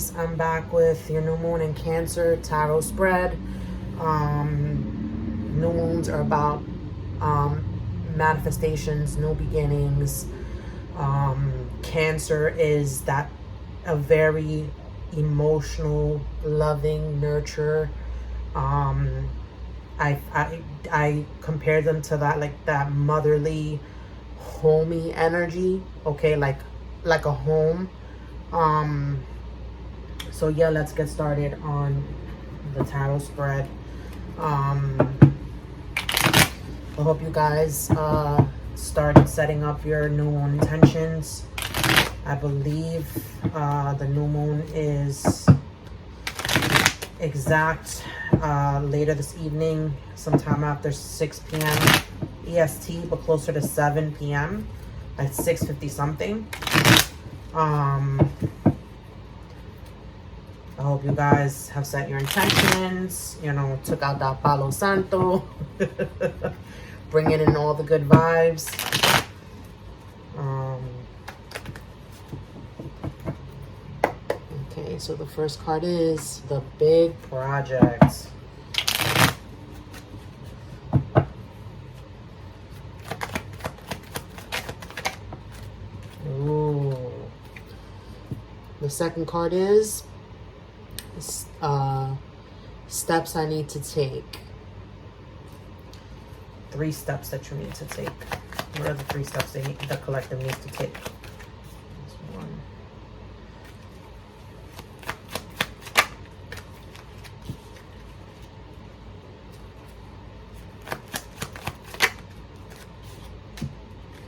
guys, I'm back with your new moon in Cancer tarot spread. New moons are about manifestations, new beginnings. Cancer is that a very emotional, loving, nurture. I compare them to that, like that motherly, homey energy. Okay, like a home. So yeah, let's get started on the tarot spread. I hope you guys start setting up your new moon intentions. I believe the new moon is exact later this evening, sometime after 6 p.m. EST, but closer to 7 p.m. at 6:50 something. I hope you guys have set your intentions, you know, took out that Palo Santo, bringing in all the good vibes. Okay, so the first card is the Big Project. Ooh. The second card is steps I need to take. 3 steps that you need to take. What are the 3 steps the collective needs to take? This one.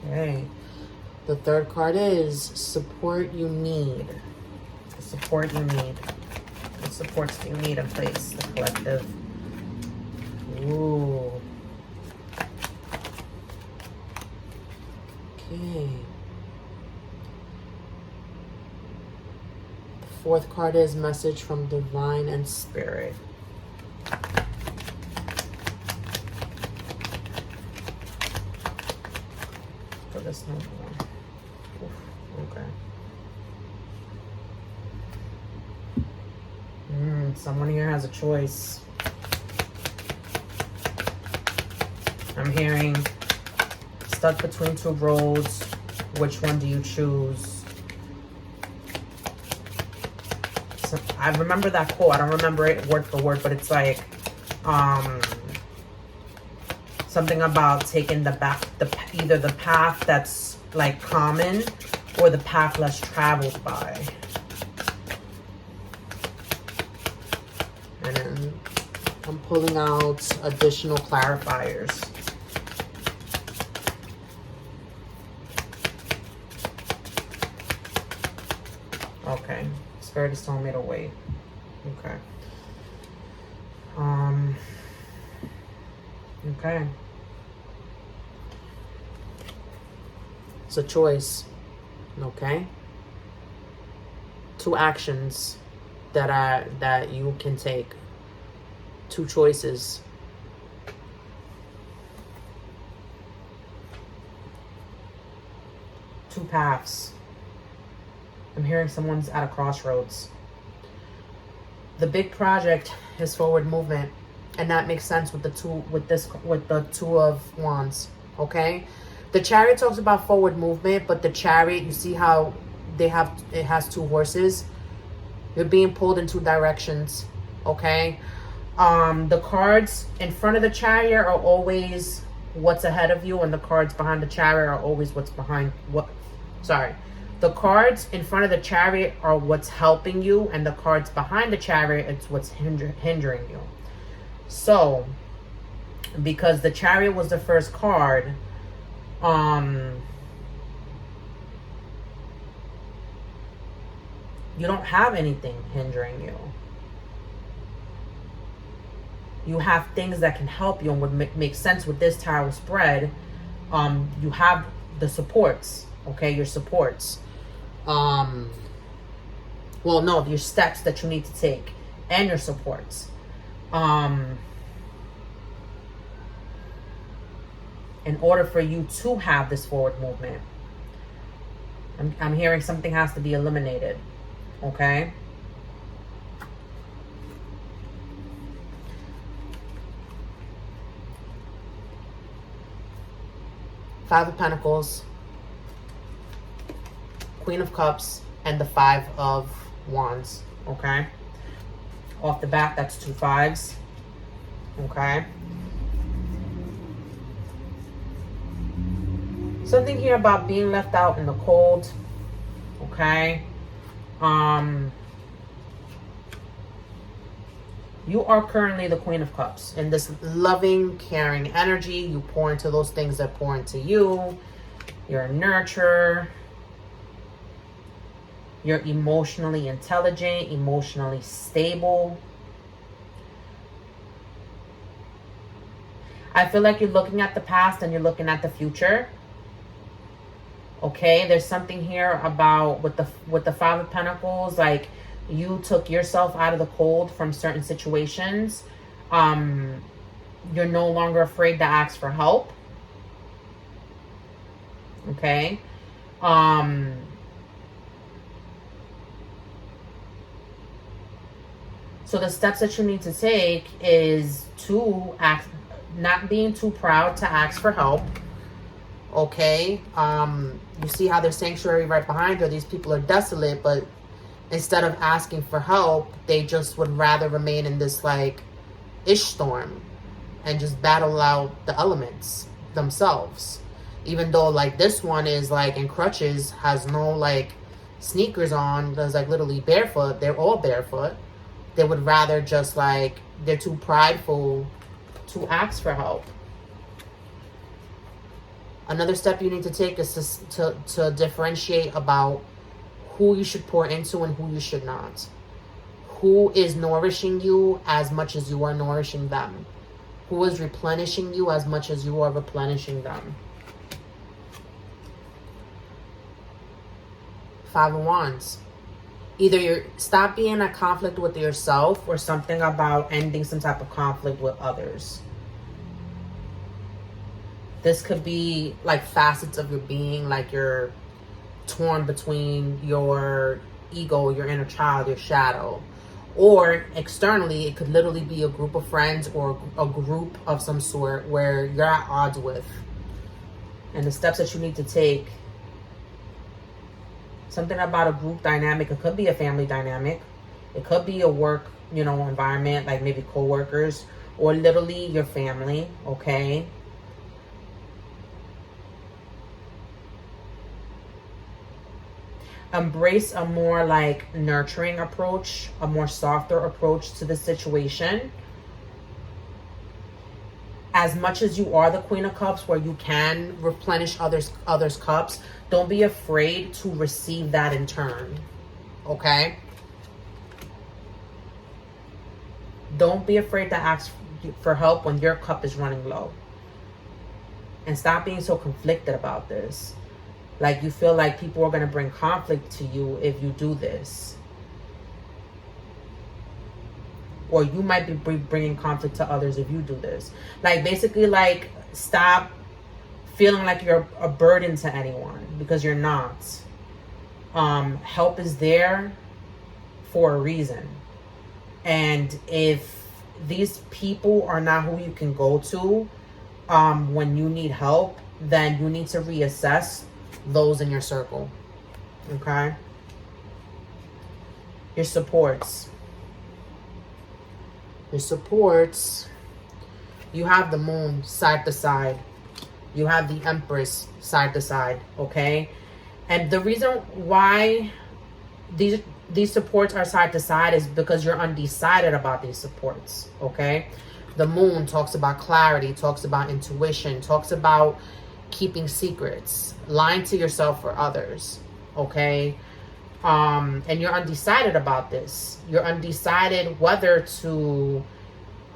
Okay. The third card is support you need. The support you need. The supports you need in place. The collective. Ooh. Okay. The fourth card is message from divine and spirit. For this number one. Okay. Someone here has a choice. I'm hearing stuck between 2 roads. Which one do you choose? So, I remember that quote. I don't remember it word for word, but it's like something about taking either the path that's like common or the path less traveled by. And then I'm pulling out additional clarifiers. Okay, Spirit is telling me to wait. Okay. Okay. It's a choice. Okay. 2 actions that you can take. 2 choices. Two paths. I'm hearing someone's at a crossroads. The big project is forward movement, and that makes sense with the 2 of Wands. Okay, the Chariot talks about forward movement, but the Chariot, you see how it has 2 horses. You're being pulled in 2 directions. Okay, the cards in front of the Chariot are always what's ahead of you, and the cards behind the Chariot are always what's behind what. Sorry. The cards in front of the Chariot are what's helping you, and the cards behind the Chariot, it's what's hindering you. So, because the Chariot was the first card, you don't have anything hindering you. You have things that can help you and would make sense with this tarot spread. You have the supports, okay, your supports. Well, no, your steps that you need to take and your supports. In order for you to have this forward movement, I'm hearing something has to be eliminated. Okay? Five of Pentacles, Queen of Cups, and the Five of Wands, okay? Off the bat, that's 2 5s, okay? Something here about being left out in the cold, okay? You are currently the Queen of Cups. In this loving, caring energy, you pour into those things that pour into you. You're a nurturer. You're emotionally intelligent, emotionally stable. I feel like you're looking at the past and you're looking at the future. Okay, there's something here about with the Five of Pentacles, like you took yourself out of the cold from certain situations. You're no longer afraid to ask for help. Okay. So the steps that you need to take is to act, not being too proud to ask for help. Okay. You see how there's sanctuary right behind her. These people are desolate, but instead of asking for help, they just would rather remain in this like ish storm and just battle out the elements themselves. Even though like this one is like in crutches, has no like sneakers on, does like literally barefoot. They're all barefoot. They would rather just like, they're too prideful to ask for help. Another step you need to take is to differentiate about who you should pour into and who you should not. Who is nourishing you as much as you are nourishing them? Who is replenishing you as much as you are replenishing them? Five of Wands. Either you stop being in a conflict with yourself or something about ending some type of conflict with others. This could be like facets of your being, like you're torn between your ego, your inner child, your shadow. Or externally, it could literally be a group of friends or a group of some sort where you're at odds with. And the steps that you need to take. Something about a group dynamic. It could be a family dynamic. It could be a work, environment, like maybe co-workers, or literally your family, okay? Embrace a more like nurturing approach, a more softer approach to the situation. As much as you are the Queen of Cups, where you can replenish others' cups, don't be afraid to receive that in turn. Okay? Don't be afraid to ask for help when your cup is running low. And stop being so conflicted about this. Like you feel like people are going to bring conflict to you if you do this. Or you might be bringing conflict to others if you do this. Like basically like stop feeling like you're a burden to anyone, because you're not. Help is there for a reason. And if these people are not who you can go to when you need help, then you need to reassess those in your circle. Okay? Your supports. Your supports. You have the Moon side to side. You have the Empress side to side. Okay? And the reason why these supports are side to side is because you're undecided about these supports. Okay? The Moon talks about clarity, talks about intuition, talks about keeping secrets, lying to yourself or others. Okay? And you're undecided about this. You're undecided whether to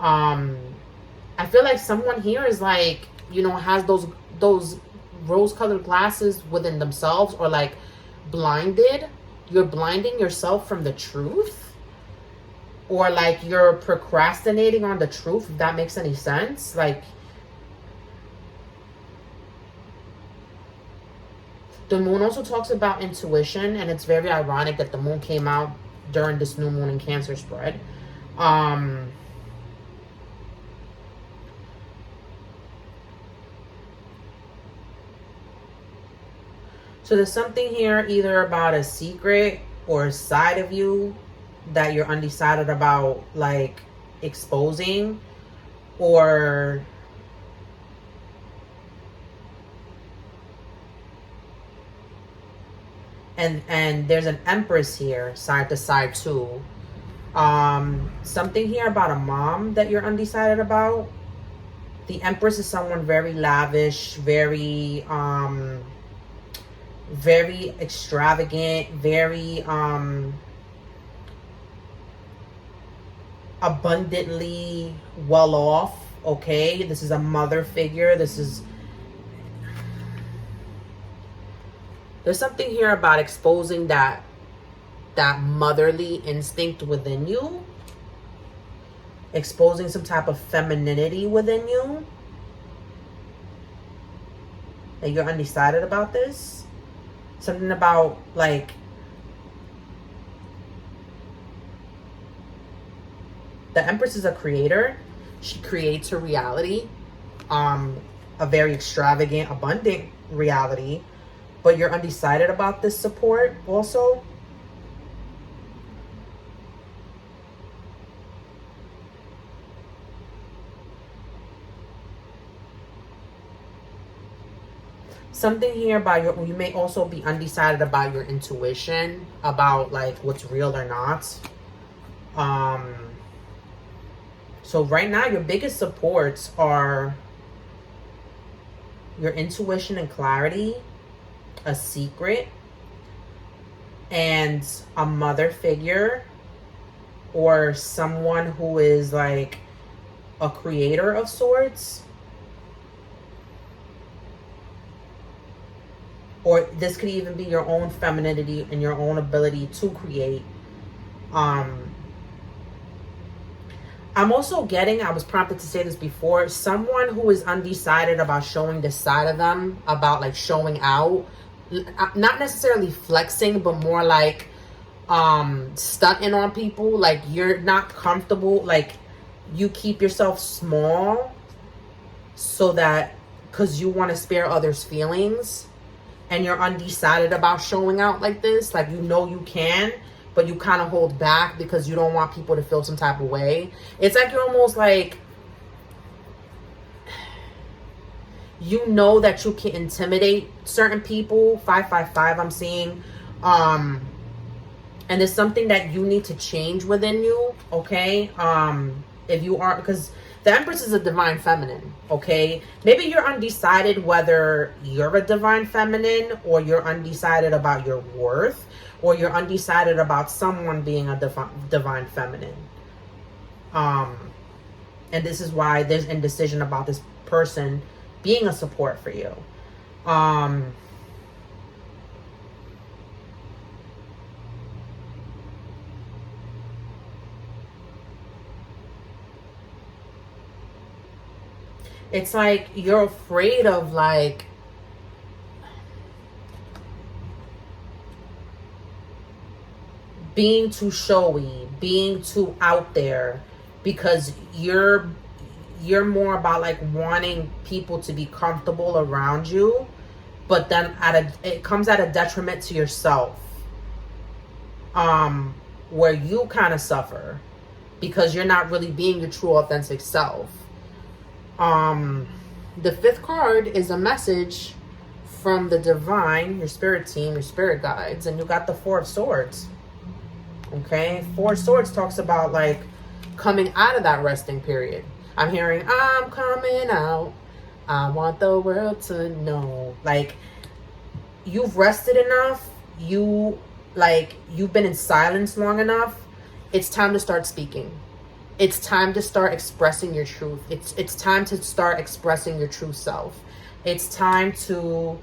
I feel like someone here is like, has those rose-colored glasses within themselves, or like blinded. You're blinding yourself from the truth, or like you're procrastinating on the truth, if that makes any sense. Like the Moon also talks about intuition, and it's very ironic that the Moon came out during this new moon in Cancer spread. So there's something here either about a secret or a side of you that you're undecided about, like, exposing, or and there's an Empress here, side to side too. Something here about a mom that you're undecided about. The Empress is someone very lavish, very extravagant, very abundantly well off. Okay, this is a mother figure. There's something here about exposing that motherly instinct within you, exposing some type of femininity within you, that you're undecided about this. Something about, like, the Empress is a creator. She creates her reality, a very extravagant, abundant reality, but you're undecided about this support also. Something here about you may also be undecided about your intuition, about, like, what's real or not. So right now, your biggest supports are your intuition and clarity, a secret, and a mother figure, or someone who is, like, a creator of sorts. Or this could even be your own femininity and your own ability to create. I'm also getting, I was prompted to say this before, someone who is undecided about showing this side of them, about, like, showing out. Not necessarily flexing, but more like stunting on people. Like, you're not comfortable, like, you keep yourself small so that, because you want to spare others' feelings, and you're undecided about showing out like this. Like, you know you can, but you kind of hold back because you don't want people to feel some type of way. It's like you're almost like, you know that you can intimidate certain people. 555 I'm seeing. And it's something that you need to change within you, okay? If you are, because the Empress is a divine feminine, okay? Maybe you're undecided whether you're a divine feminine, or you're undecided about your worth, or you're undecided about someone being a divine feminine. And this is why there's indecision about this person being a support for you. It's like you're afraid of, like, being too showy, being too out there, because you're more about, like, wanting people to be comfortable around you, but then it comes at a detriment to yourself, where you kind of suffer because you're not really being your true authentic self. The fifth card is a message from the divine, your spirit team, your spirit guides, and you got the Four of Swords. Okay, Four of Swords talks about, like, coming out of that resting period. I'm hearing, I'm coming out. I want the world to know. Like, you've rested enough. You've been in silence long enough. It's time to start speaking. It's time to start expressing your truth. It's time to start expressing your true self. It's time to,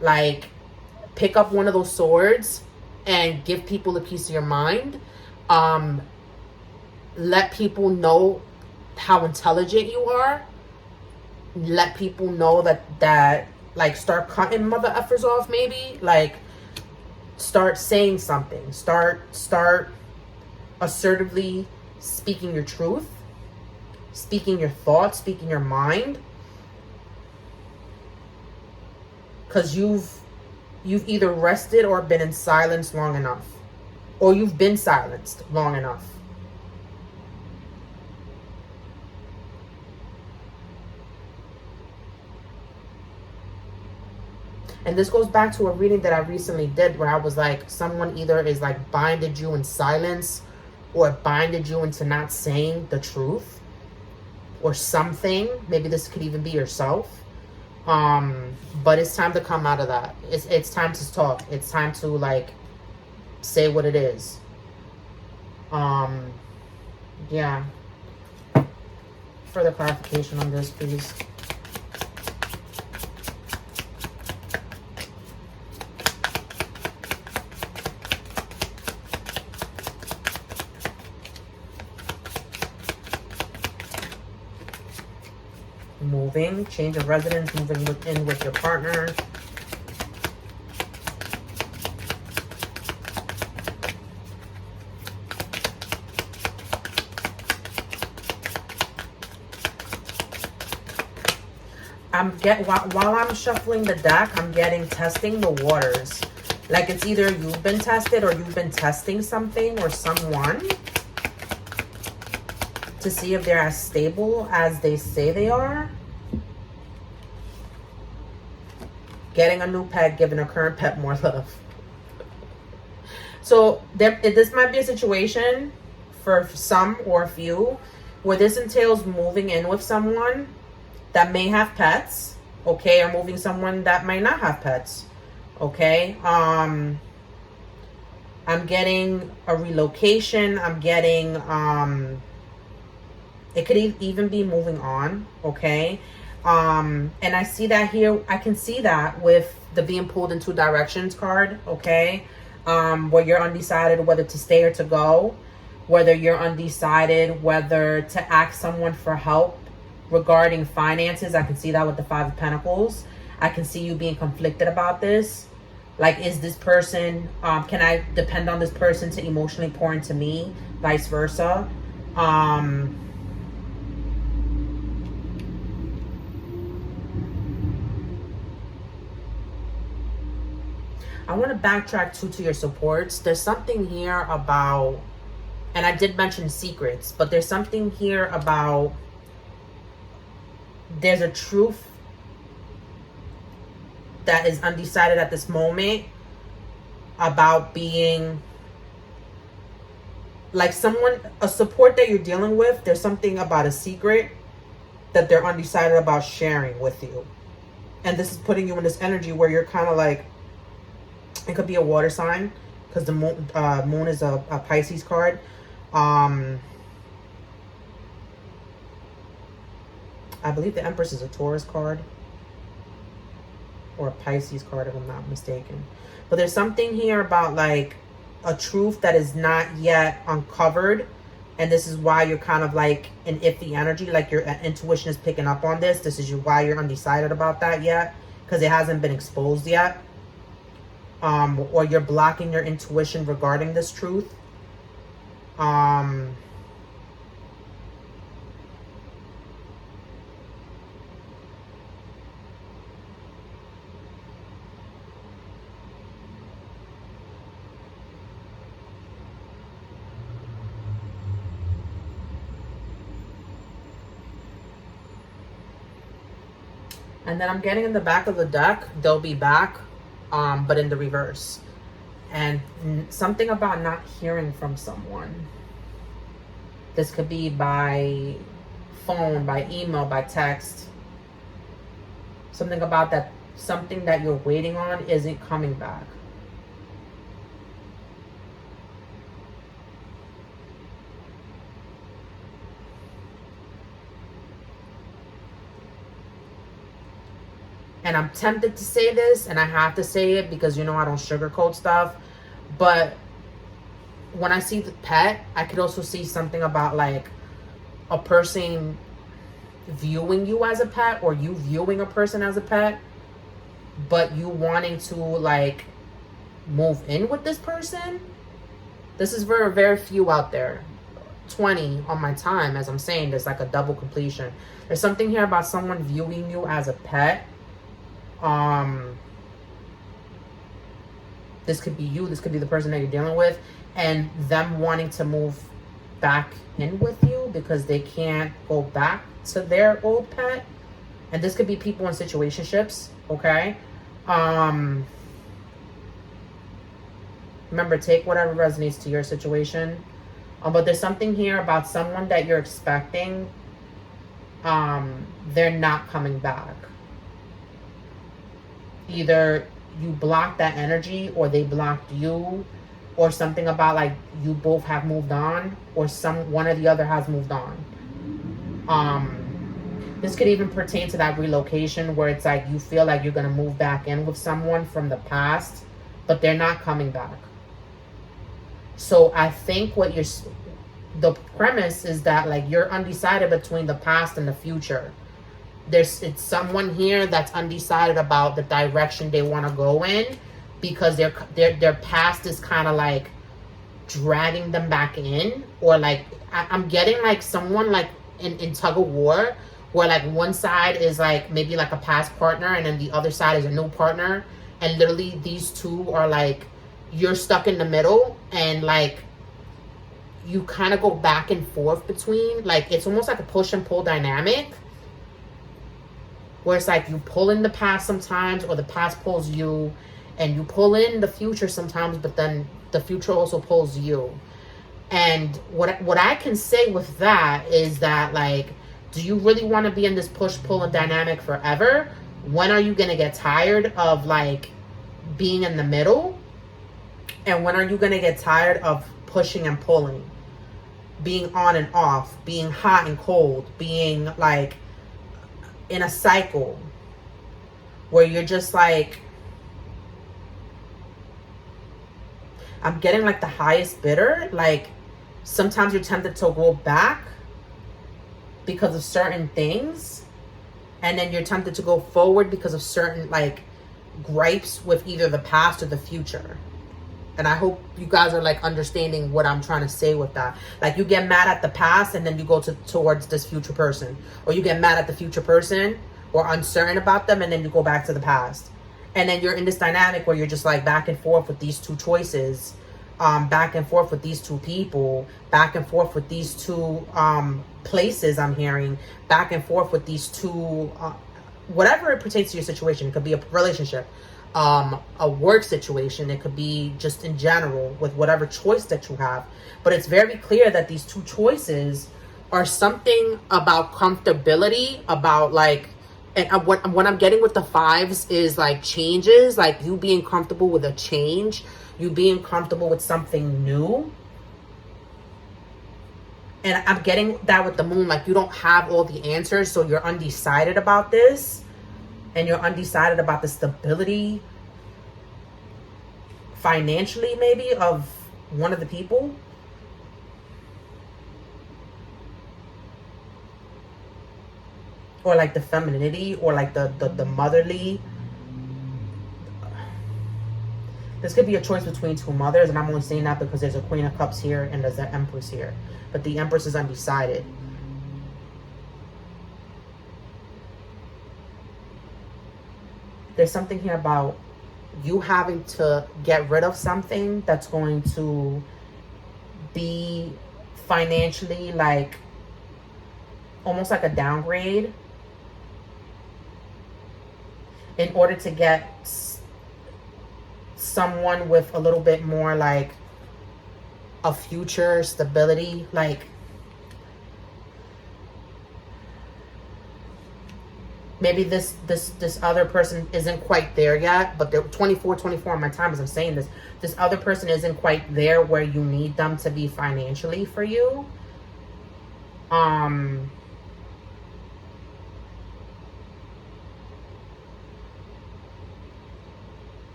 like, pick up one of those swords and give people a piece of your mind. Let people know how intelligent you are. Let people know that like, start cutting mother effers off, maybe. Like, start saying something. Start assertively speaking your truth, speaking your thoughts, speaking your mind. Because you've You've either rested or been in silence long enough. Or you've been silenced long enough. And this goes back to a reading that I recently did where I was like, someone either is like binded you in silence or binded you into not saying the truth or something. Maybe this could even be yourself. But it's time to come out of that. It's time to talk. It's time to like say what it is. Yeah. Further clarification on this, please. Moving, change of residence, moving in with your partner. While I'm shuffling the deck, I'm getting testing the waters. Like it's either you've been tested or you've been testing something or someone to see if they're as stable as they say they are. Getting a new pet, giving a current pet more love. So this might be a situation for some or a few where this entails moving in with someone that may have pets, okay, or moving someone that might not have pets, okay. I'm getting a relocation. I'm getting it could even be moving on, okay. And I see that here. I can see that with the being pulled in two directions card, okay. Where you're undecided whether to stay or to go, whether you're undecided whether to ask someone for help regarding finances. I can see that with the Five of Pentacles. I can see you being conflicted about this. Like, is this person, can I depend on this person to emotionally pour into me? Vice versa. I want to backtrack to your supports. There's something here about, and I did mention secrets, but there's something here about, there's a truth that is undecided at this moment about being like someone, a support that you're dealing with. There's something about a secret that they're undecided about sharing with you. And this is putting you in this energy where you're kind of like, it could be a water sign because the moon is a Pisces card. I believe the Empress is a Taurus card or a Pisces card if I'm not mistaken. But there's something here about like a truth that is not yet uncovered. And this is why you're kind of like in iffy energy. Like your intuition is picking up on this. This is why you're undecided about that yet. Because it hasn't been exposed yet. Or you're blocking your intuition regarding this truth. And then I'm getting in the back of the deck, they'll be back, but in the reverse. And something about not hearing from someone. This could be by phone, by email, by text. Something about that, something that you're waiting on isn't coming back. And I'm tempted to say this, and I have to say it because, you know, I don't sugarcoat stuff. But when I see the pet, I could also see something about, like, a person viewing you as a pet or you viewing a person as a pet. But you wanting to, like, move in with this person. This is very, very few out there. 20 on my time, as I'm saying this, like a double completion. There's something here about someone viewing you as a pet. This could be you. This could be the person that you're dealing with, and them wanting to move back in with you because they can't go back to their old pet. And this could be people in situationships, okay? Remember, take whatever resonates to your situation. But there's something here about someone that you're expecting. They're not coming back. Either you blocked that energy, or they blocked you, or something about like you both have moved on, or one or the other has moved on. This could even pertain to that relocation where it's like you feel like you're gonna move back in with someone from the past, but they're not coming back. So I think the premise is that like you're undecided between the past and the future. It's someone here that's undecided about the direction they want to go in, because their past is kind of like dragging them back in, or like I'm getting like someone like in tug of war, where like one side is like maybe like a past partner, and then the other side is a new partner, and literally these two are like, you're stuck in the middle, and like you kind of go back and forth between, like it's almost like a push and pull dynamic, where it's like you pull in the past sometimes, or the past pulls you, and you pull in the future sometimes, but then the future also pulls you. And what I can say with that is that, like, do you really want to be in this push-pull and dynamic forever? When are you going to get tired of, like, being in the middle? And when are you going to get tired of pushing and pulling? Being on and off, being hot and cold, being, like, in a cycle where you're just, like, I'm getting, like, the highest bidder. Like, sometimes you're tempted to go back because of certain things, and then you're tempted to go forward because of certain like gripes with either the past or the future. And I hope you guys are like understanding what I'm trying to say with that. Like, you get mad at the past, and then you go towards this future person, or you get mad at the future person or uncertain about them, and then you go back to the past. And then you're in this dynamic where you're just like back and forth with these two choices, back and forth with these two people, back and forth with these two places I'm hearing, back and forth with these two, whatever it pertains to your situation. It could be a relationship, a work situation. It could be just in general with whatever choice that you have. But it's very clear that these two choices are something about comfortability, about like, and what I'm getting with the fives is like changes, like you being comfortable with a change, you being comfortable with something new. And I'm getting that with the moon, like you don't have all the answers, so you're undecided about this, and you're undecided about the stability financially maybe of one of the people. Or like the femininity, or like the motherly. This could be a choice between two mothers, and I'm only saying that because there's a Queen of Cups here and there's an Empress here. But the Empress is undecided. There's something here about you having to get rid of something that's going to be financially like almost like a downgrade, in order to get someone with a little bit more like a future stability. Like maybe this other person isn't quite there yet, but they're 24 on my time as I'm saying this. This other person isn't quite there where you need them to be financially for you.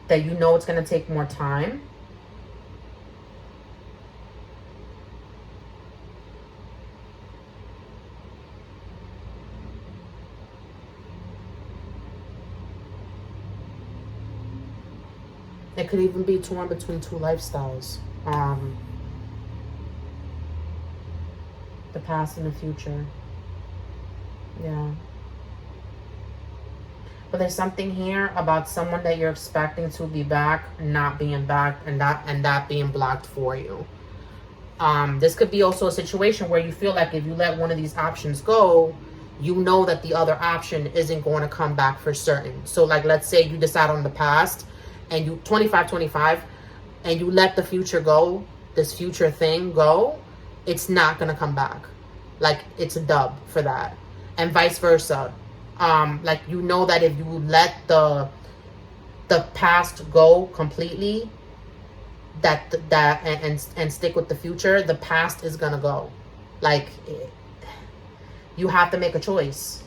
That you know it's going to take more time. It could even be torn between two lifestyles. The past and the future. Yeah. But there's something here about someone that you're expecting to be back, not being back, and that being blocked for you. This could be also a situation where you feel like if you let one of these options go, you know that the other option isn't going to come back for certain. So like, let's say you decide on the past and you 25-25 and you let the future go, this future thing go, it's not going to come back. Like, it's a dub for that. And vice versa. Like, you know that if you let the past go completely, and stick with the future, the past is gonna go. Like, you have to make a choice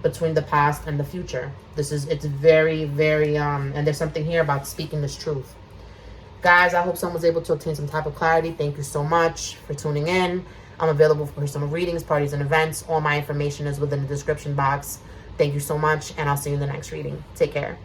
between the past and the future. It's very, very, and there's something here about speaking this truth. Guys, I hope someone was able to obtain some type of clarity. Thank you so much for tuning in. I'm available for personal readings, parties, and events. All my information is within the description box. Thank you so much, and I'll see you in the next reading. Take care.